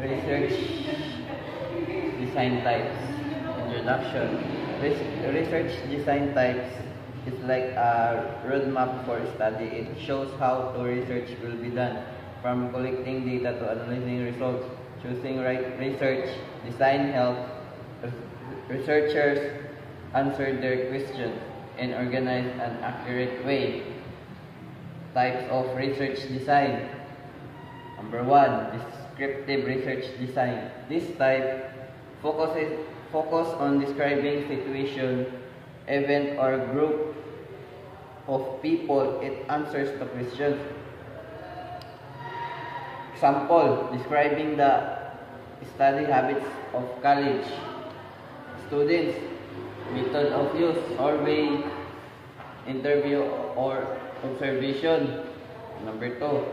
Research design types. Introduction. Research design types is like a roadmap for study. It shows how to research will be done, from collecting data to analyzing results. Choosing right research design helps researchers answer their questions in organized and accurate way. Types of research design. Number 1, descriptive research design. This type focus on describing situation, event, or group of people. It answers the questions. Example, describing the study habits of college students, method of use, survey, interview, or observation. Number 2,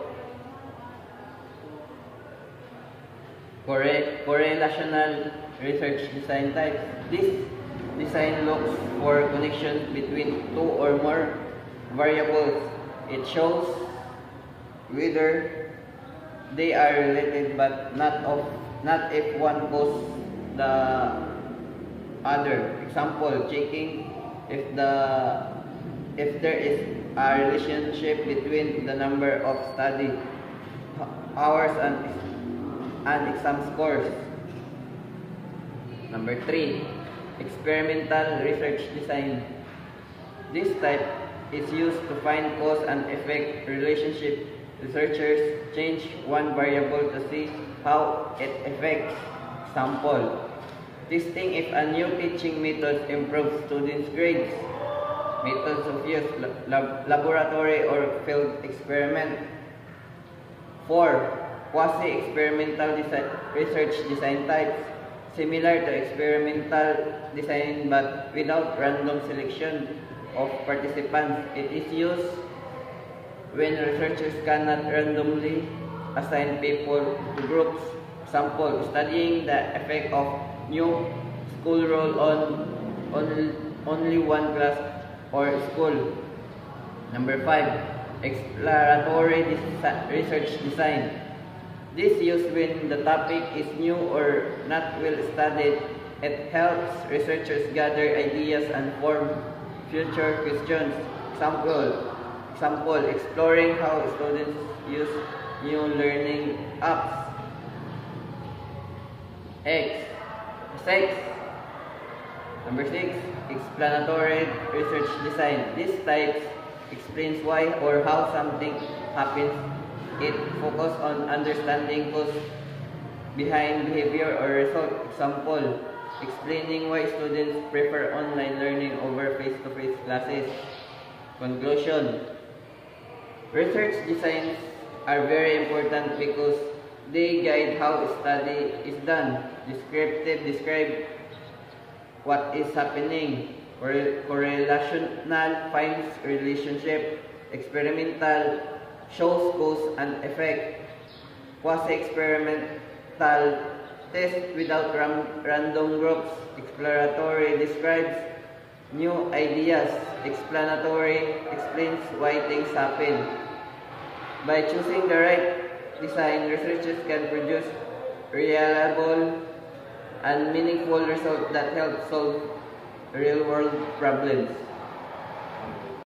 correlational research design types. This design looks for connections between two or more variables. It shows whether they are related but not if one causes the other. Example, checking if there is a relationship between the number of study hours and exam scores. Number 3, experimental research design. This type is used to find cause and effect relationship. Researchers change one variable to see how it affects. Example, testing if a new teaching method improves students' grades. Methods of use, laboratory or field experiment. 4, quasi-experimental research design types. Similar to experimental design but without random selection of participants. It is used when researchers cannot randomly assign people to groups. Example, studying the effect of new school roll on only one class or school. Number 5, exploratory research design. This used when the topic is new or not well studied. It helps researchers gather ideas and form future questions. Example, exploring how students use new learning apps. 6. Number 6, explanatory research design. This type explains why or how something happens. It focuses on understanding cause behind behavior or result. Example, explaining why students prefer online learning over face-to-face classes. Conclusion. Research designs are very important because they guide how study is done. Descriptive describe what is happening. Correlational finds relationship. Experimental shows cause and effect. Quasi-experimental test without random groups. Exploratory describes new ideas. Explanatory explains why things happen. By choosing the right design, researchers can produce reliable and meaningful results that help solve real-world problems.